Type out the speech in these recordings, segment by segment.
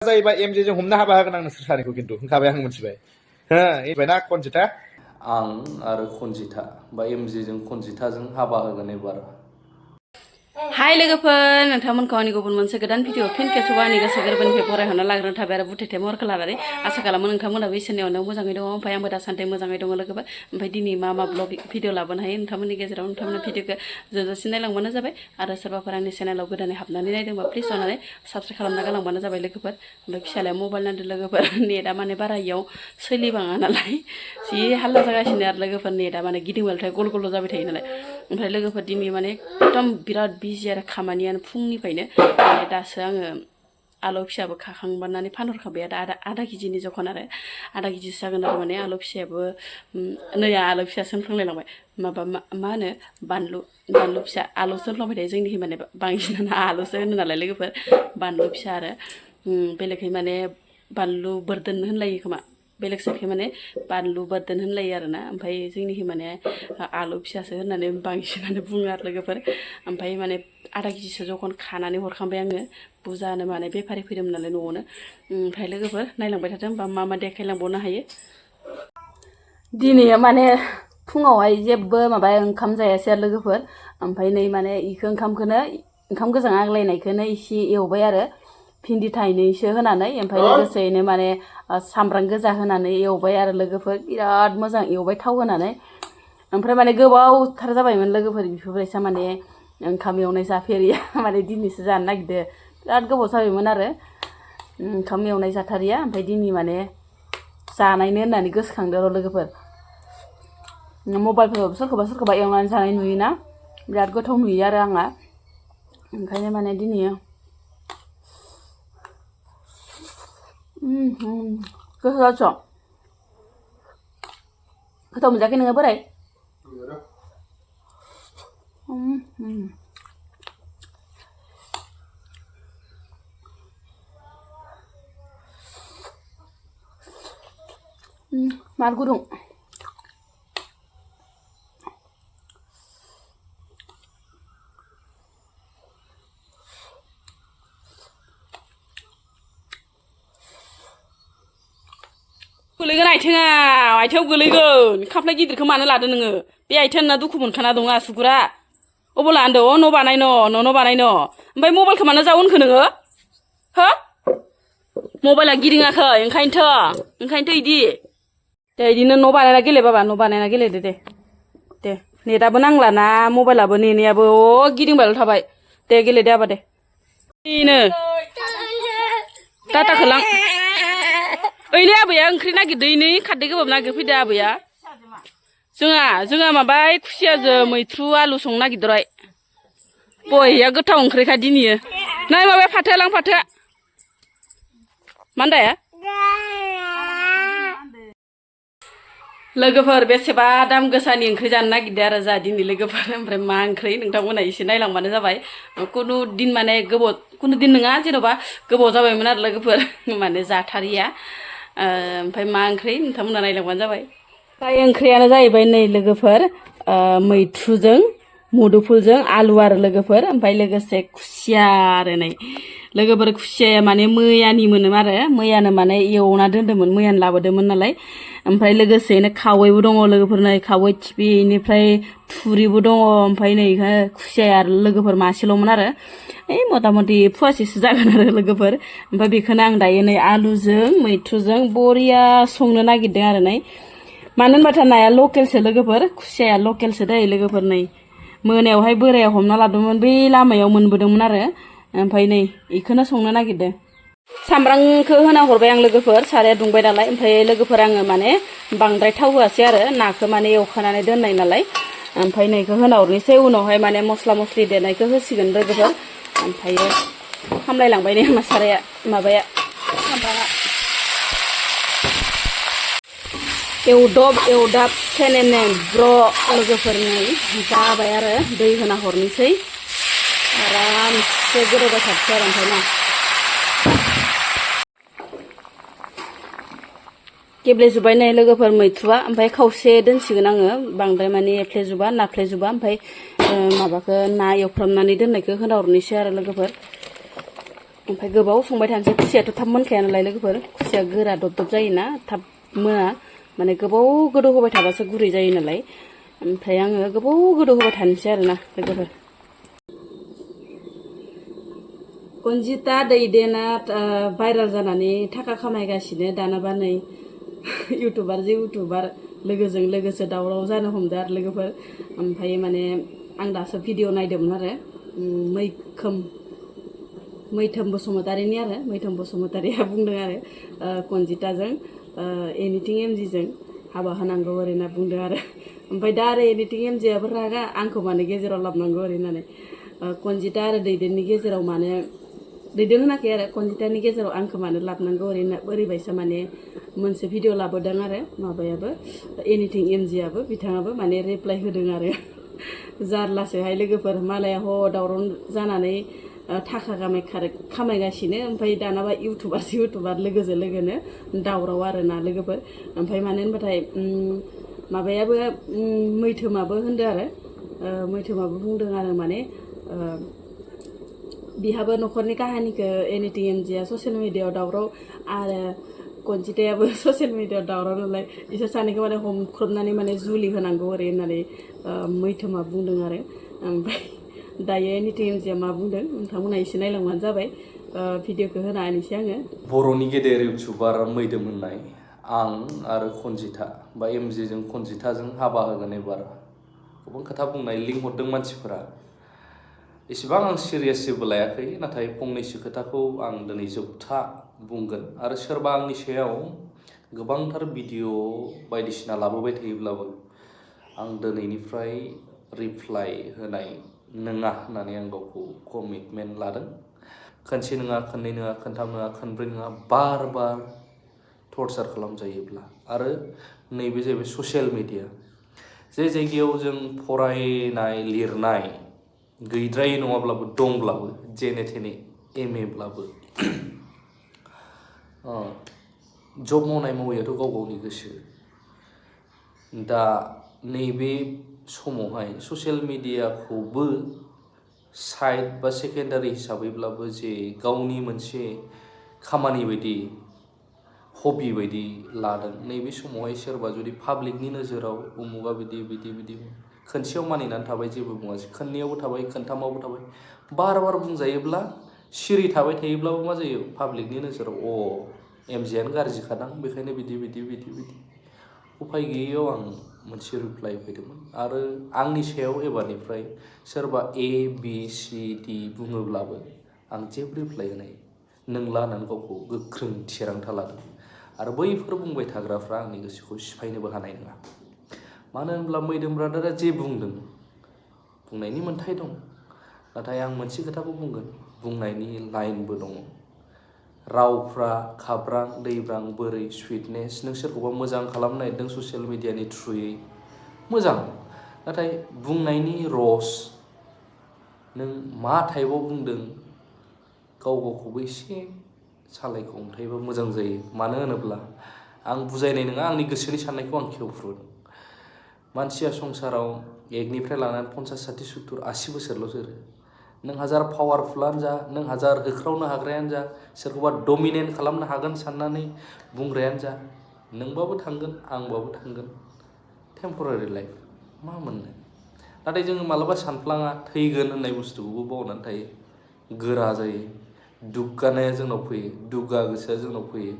जायोबा एमजे जों हमनो हाबा होगोन आं नोंसोर सानैखौ खिन्थु होनखाबाय आं मिथिबाय हो एबायना कनजिता आं आरो कनजिता बा एमजेजों कनजिताजों हाबा होगोन एबार हाय लोगोफोर नोंथांमोनखौ आंनि गुबुन मोनसे गोदान भिडिअ फिन खेबसेबाव आंनि गोसो गोरबोनिफ्राय बरायहरना लाग्रोनो थाबाय आरो बुथेथे महरखौ लानानै आसा खालामो नोंथांमोनाबो इसोरनि अननायाव मोजाङै दङ ओमफ्राय आंबो दासान्दि मोजाङै दङ लोगोफोर ओमफ्राय दिनै मा ब्लग भिडिअ लाबोनो हायो नोंथांमोननि गेजेराव नोंथांमोननि भिडिअखौ जोबजासिम नायलांबानो जाबाय आरो सोरबाफोर आंनि चेनेलाव गोदानै हाबनानै नायदोंबा प्लिज अननानै साबस्क्राइब खालामना गालांबानो जाबाय लोगोफोर ओमफ्राय फिसालाया मबाइल नांदों लोगोफोर नेटआ माने बारा इयाव सोलिबाङा नालाय जि हाल्ला जागासिनो आरो लोगोफोर नेटआ माने गिदिंबाथाय गल गल जाबाय थायो नालाय ओमफ्राय लोगोफोर दिनै माने एकदम बिराद बिजि आरो खामानियानो फुंनिफ्रायनो माने दासो आङो आलु फिसाबो खाखांबानानै फानहरखाबाय आधा केजिनि जखन आरो आधा केजिसो जागोन आरो माने आलु फिसायाबो नै आलु फिसा सोनफ्लांलायलांबाय माबा मा होनो बानलु फिसा आलु सोनफ्लांबाय थायो जोंनिखि माने बांसिनानो आलुसो होनो नालाय लोगोफोर बानलु फिसा आरो बेलेगखै माने बानलु बोरदोन होनलायो खोमा बेलेग साइडखै माने बानलु बोरदोन होनलायो आरोना ओमफ्राय जोंनिखि माने आलु फिसासो होननानै बांसिनानो बुङो आरो लोगोफोर ओमफ्राय माने आधा केजिसो जखन खानानै हरखांबाय आङो बुरजानो माने बेफारि फैदोंमोन नालाय न'आवनो ओमफ्राय लोगोफोर नायलांबाय थादों होमबा मा देखायलांबावनो हायो दिनै माने फुङावहाय जेबो माबा ओंखाम जायासै आरो लोगोफोर ओमफ्राय नै माने इखो ओंखाम गोजां आग्लायनायखौनो इसे एवबाय आरो भिन्दि थाइनैसो होनानै ओमफ्राय लोगोसेयैनो माने सामब्राम गोजा होनानै एवबाय आरो लोगोफोर बिराद मोजां एवबाय थाव होनानै ओमफ्राय माने गोबावथार जाबायमोन लोगोफोर बेफोरबायसा माने ओंखाम एवनाय जाफेरिया माने दिनैसो जानो नागिरदों बिराद गोबाव जाबायमोन आरो ओंखाम एवनाय जाथारिया ओमफ्राय दिनै माने जानायनो होननानै गोसोखांदों र' लोगोफोर मबाइलफोराव सोरखौबा एवनानै जानाय नुयोना बिराद गोथाव नुयो आरो आंहा ओंखायनो माने दिनै गोथाव जाथ'आ गोथाव मोनजायाखै नोङो बोराय मार गुदुं गोलैगोन आथिङाव गोलैगोन खामफ्लाय गिदिरखौ मानो लादो नोङो बे आथिंना दुखु मोनखाना दं आसुगुरा अबाव लान्दो न' बानायन' ओमफ्राय मबाइलखौ मानो जावनखो नोङो हो मबाइला गिदिङाखै ओंखायनोथ' इदि दे इदिनो न' बानायना गेले बाबा न' बानायना गेलेदो दे नेटआबो नांलाना मबाइलाबो नेनायाबो गिदिंबायल' थाबाय दे गेलेदो आबा दे बेनो डाटाखौ लां ओइलै आबैया ओंख्रि नागिरदों नै खारदै गोबाब नागिरफैदो आबैया जोंहा माबा खुसियाजों मैथ्रु आलु संनो नागिरदों बया गोथाव ओंख्रिखा दिनैयो नै माबाया फाथो लां फाथो मा होनदो लोगोफोर बेसेबा दाम गोसानि ओंख्रि जानो नागिरदों आरो जा दिनै लोगोफोर ओमफ्राय मा ओंख्रि नोंथांमोना एसे नायलांबानो जाबाय कुनु दिन माने कुनु दिन नङा जेन'बा गोबाव जाबायमोन आरो लोगोफोर माने जाथारिया ओमफ्राय मा ओंख्रि नोंथांमोना नायलांबानो जाबाय ओमफ्राय ओंख्रियानो जाहैबाय नै लोगोफोर मैथ्रुजों मुदुफुलजों आलु आरो लोगोफोर ओमफ्राय लोगोसे खुसिया आरो नै लोगोफोर खुसियाया माने मैयानो माने एवना दोन्दोंमोन मैयानो लाबोदोंमोन नालाय ओमफ्राय लोगोसेनो खावैबो दङ लोगोफोर नै खावै थिपि बेनिफ्राय थुरिबो दङ ओमफ्राय नै खुसियाया आरो लोगोफोर मासेल'मोन आरो मथा मथि फुवासेसो जागोन आरो लोगोफोर ओमफ्राय बेखौनो आं दायो नै आलुजों मैथ्रुजों बरिया संनो नागिरदों आरो नै मानो होनबाथाय नाया लकेलसो लोगोफोर खुसियाया लकेलसो दै लोगोफोर नै मोनायावहाय बोराया हमना लाबोदोंमोन बै लामायाव मोनबोदोंमोन आरो ओमफ्राय नै बेखौनो संनो नागिरदों सामब्रामखौ होना हरबाय आं लोगोफोर साराया दुंबाय नालाय ओमफ्राय लोगोफोर आङो माने बांद्राय थाव होआसै आरो नाखौ माने एवखानानै दोननाय नालाय ओमफ्राय नैखौ होना हरनोसै उनावहाय माने मस्ला मस्लि देनायखौ होसिगोन लोगोफोर ओमफ्रायो खामलायलांबाय नै आंना साराया माबाया सामब्रामा एवदाब सेनेने ब्र' लोगोफोर नै जाबाय आरो दै होना हरनोसै आरामसे गोदौबाय थाथों आरो ओमफ्राय ना गेब्लेजोब्बाय नै लोगोफोर मैथ्रुआ ओमफ्राय खावसे दोनसिगोन आङो बांद्राय माने एफ्लेजोबा नाफ्लेजोबा ओमफ्राय माबाखौ ना एवफ्रामनानै दोननायखौ होना हरनोसै आरो लोगोफोर ओमफ्राय गोबाव संबाय थानोसै खुसियाथ' थाब मोनखाया नालाय लोगोफोर खुसिया गोरा दब दब जायोना थाब मोना माने गोबाव गोदौ होबाय थाबासो गुरै जायो नालाय ओमफ्राय आङो गोबाव गोदौ होबाय थानोसै आरोना लोगोफोर कनजिता दैदेना भाइरेल जानानै थाखा खामायगासिनो दानाबा नै इउटुबार लोगोजों लोगोसे दावराव जानो हमदों आरो लोगोफोर ओमफ्राय माने आं दासो भिडिअ नायदोंमोन आरो मैथोम बसुमतारिया बुंदों आरो कनजिताजों एनिथिं एमजिजों हाबा होनांगौ ओरै होनना बुंदों आरो ओमफ्राय दा आरो एनिथिं एमजियाबो रागा आंखौ मानो गेजेराव लाबनांगौ ओरै होननानै कनजिता आरो दैदेननि गेजेराव मानो दैदेन होनाखै आरो कनजितानि गेजेराव आंखौ मानो लाबनांगौ ओरैबायसा माने मोनसे भिडिअ लाबोदों आरो माबायाबो एनिथिं एमजियाबो बिथाङाबो माने रिप्लाइ होदों आरो जारलासोहाय लोगोफोर मालाया दावराव जानानै थाखा खामायगासिनो ओमफ्राय दानाबा इउटुबार लोगोनो दावराव आरोना लोगोफोर ओमफ्राय मानो होनबाथाय माबायाबो मैथोमाबो होनदों आरो मैथोमाबो बुंदों आरो माने बिहाबो न'खरनि काहानिखौ एनिथिं एमजिया ससियेल मिडियायाव दावराव आरो कनजितायाबो ससियेल मिडियायाव दावराव नालाय बिसोर सानैखौ माने हमख्रबनानै माने जुलि होनांगौ ओरै होननानै मैथोमा बुंदों आरो ओमफ्राय दायो एनिथिं एमजिया मा बुंदों नोंथांमोना एसे नायलांबानो जाबाय भिडिअखौ होना होनोसै आङो बर'नि गेदेर इउटुबार मैदोम होननाय आं आरो कनजिता बा एमजिजों कनजिताजों हाबा होगोन एबार गोबां खोथा बुंनाय लिंहरदों मानसिफोरा एसेबां आं सिरियास जेबो लायाखै नाथाय फंनैसो खोथाखौ आं दिनै जोबथा बुंगोन आरो सोरबा आंनि सायाव गोबांथार भिडिअ बायदिसिना लाबोबाय थायोब्लाबो आं दिनैनिफ्राय रिप्लाइ होनाय नङा होननानै आं गावखौ कमिटमेन्ट लादों खनसे नङा खननै नङा खनथाम नङा खनब्रै नङा बार टर्चार खालामजायोब्ला आरो नैबे जाहैबाय ससियेल मिडिया जे जायगायाव जों फरायनाय लिरनाय गैद्रायै नङाब्लाबो दंब्लाबो जेने थेने एमएब्लाबो जब मावनायाथ' गाव गावनि गोसो दा नैबे समावहाय ससियेल मिडियाखौबो साइड बा सेकेन्डारि हिसाबैब्लाबो जे गावनि मोनसे खामानि बायदि हबि बायदि लादों नैबे समावहाय सोरबा जुदि पाब्लिकनि नोजोराव उमुगा बिदि खनसेयाव मानिनानै थाबाय जेबो बुङासै खननैयावबो थाबाय खनथामावबो थाबाय बार बुंजायोब्ला सिरि थाबाय थायोब्लाबो मा जायो पाब्लिकनि नोजोराव एमजियानो गाज्रिखादां बेखायनो बिदि उफाय गैयैयाव आं मोनसे रिप्लाइ फैदोंमोन आरो आंनि सायाव एबारनिफ्राय सोरबा ABCD बुङोब्लाबो आं जेबो रिप्लाइ होनाय नंला होननानै गावखौ गोख्रों थिरांथा लादों आरो बैफोर बुंबाय थाग्राफ्रा आंनि गोसोखौ सिफायनोबो हानाय नङा मानो होनब्ला मैदोम ब्रादारा जे बुंदों बुंनायनि मोन्थाय दं नाथाय आं मोनसे खोथाखौ बुंगोन बुंनायनि लाइनबो दङ रावफ्रा खाब्रां दैब्रां बोरै सुइटनेस नों सोरखौबा मोजां खालामनो नागिरदों ससियेल मिडियानि थ्रुयै मोजां नाथाय बुंनायनि रस नों मा टाइपआव बुंदों गावखौबो एसे सालायखौ हमथायोबा मोजां जायो मानो होनोब्ला आं बुजायनाय नङा आंनि गोसोनि साननायखौ आं खेवफ्रुदों मानसिया संसाराव 1निफ्राय लानानै 50, 60, 70, 80 बोसोरल' जोरो नों हाजार पावारफुलानो जा नों हाजार होख्रावनो हाग्रायानो जा सोरखौबा डमिनेट खालामनो हागोन साननानै बुंग्रायानो जा नोंबाबो थांगोन आंबाबो थांगोन टेम्परारि लाइफ मा मोननो नाथाय जोङो मालाबा सानफ्लाङा थैगोन होननाय बुस्थुखौबो बावनानै थायो गोरा जायो दुग्गानाया जोंनाव फैयो दुग्गा गोसोआ जोंनाव फैयो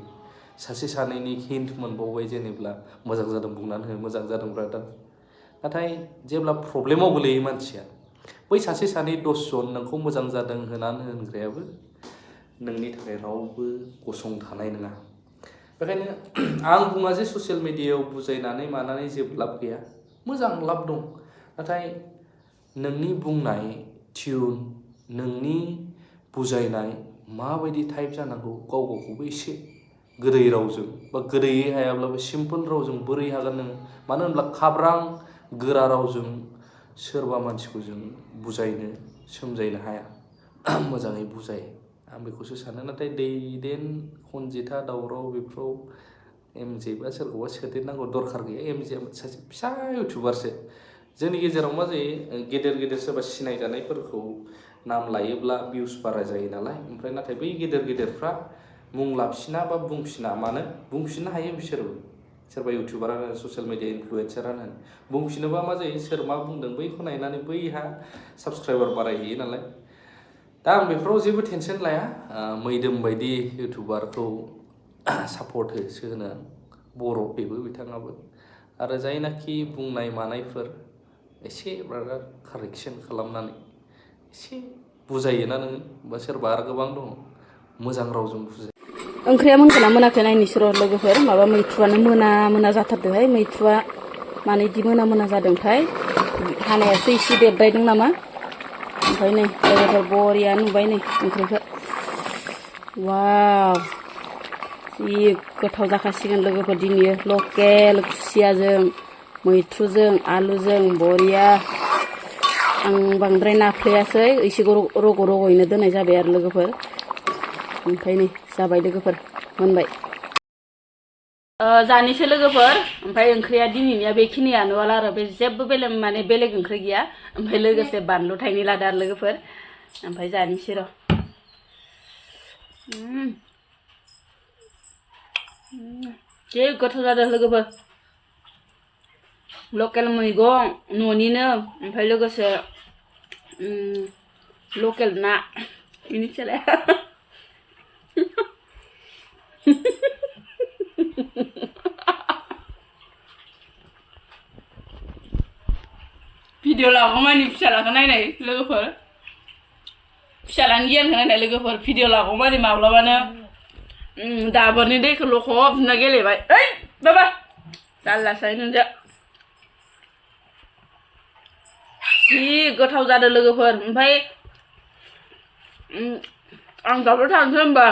सासे सानैनि हिन्ट मोनबावबाय जेनेब्ला मोजां जादों बुंनानै हो मोजां जादों ब्रादार नाथाय जेब्ला प्रब्लेमाव गोलैयो मानसिया बै सासे सानै 10 जन नोंखौ मोजां जादों होनानै होनग्रायाबो नोंनि थाखाय रावबो गसंथानाय नङा बेखायनो आं बुङा जे ससियेल मिडियायाव बुजायनानै मानानै जेबो लाब गैया मोजां लाब दं नाथाय नोंनि बुंनाय टिउन नोंनि बुजायनाय माबायदि टाइप जानांगौ गावखौबो एसे गोदै रावजों बा गोदैयै हायाब्लाबो सिम्पोल रावजों बोरै हागोन नोङो मानो होनब्ला खाब्रां गोरा रावजों सोरबा मानसिखौ जों बुजायनो सोमजायनो हाया मोजाङै बुजाय आं बेखौसो सानो नाथाय दैदेन कनजिता दावराव बेफोराव एमजे बा सोरखौबा सोदेरनांगौ दरखार गैया एमजे सासे फिसा इउटुबारसो जोंनि गेजेराव मा जायो गेदेर सोरबा सिनायजानायफोरखौ नाम लायोब्ला भिउस बारा जायो नालाय ओमफ्राय नाथाय बै गेदेर गेदेरफ्रा मुं लाफिना बा बुंफिना मानो बुंफिननो हायो बिसोरबो सोरबा इउटिउबारानो ससियेल मिडिया इनफ्लुएन्सारानो बुंफिनोबा मा जायो सोर मा बुंदों बैखौ नायनानै बैहा साबस्क्राइबार बारायहैयो नालाय दा आं बेफोराव जेबो टेनसन लाया मैदोम बायदि इउटिउबारखौ सापर्ट होनो बर' बेबो बिथाङाबो आरो जायनाखि बुंनाय मानायफोर एसे कारेक्सन खालामनानै एसे बुजायोना नोङो बा सोरबा आरो गोबां दङ मोजां रावजों बुजायो ओंख्रिया मोनगोना मोनाखै नायनोसै र' लोगोफोर माबा मैथ्रुआनो मोना जाथारदोंहाय मैथ्रुआ मानो इदि मोना जादोंथाय हानायासो एसे देरद्रायदों नामा ओमफ्राय नै लोगोफोर बरिया नुबाय नै ओंख्रिखौ वाव जि गोथाव जाखासिगोन लोगोफोर दिनै लकेल खुसियाजों मैथ्रुजों आलुजों बरिया आं बांद्राय नाफ्लेयासै एसे रग'यैनो दोननाय जाबाय आरो लोगोफोर ओमफ्राय नै जाबाय लोगोफोर मोनबाय जानोसै लोगोफोर ओमफ्राय ओंख्रिया दिनैनिया बेखिनियानो आरो बे जेबो बेलेग ओंख्रि गैया ओमफ्राय लोगोसे बानलु थाइनै लादो आरो लोगोफोर ओमफ्राय जानोसै र' जि गोथाव जादों लोगोफोर लकेल मैगं न'निनो ओमफ्राय लोगोसे लकेल ना बेनिसोलाय भिडिअ लागौमानि फिसालाखौ नायनाय लोगोफोर फिसालानि गियानखौ नायनाय लोगोफोर भिडिअ लागौमानि माब्लाबानो दाबोरनि दैखौ लखबना गेलेबाय ओइ बाबा जारलासै नोंजों जि गोथाव जादों लोगोफोर ओमफ्राय आं दाबो थांसै होनबा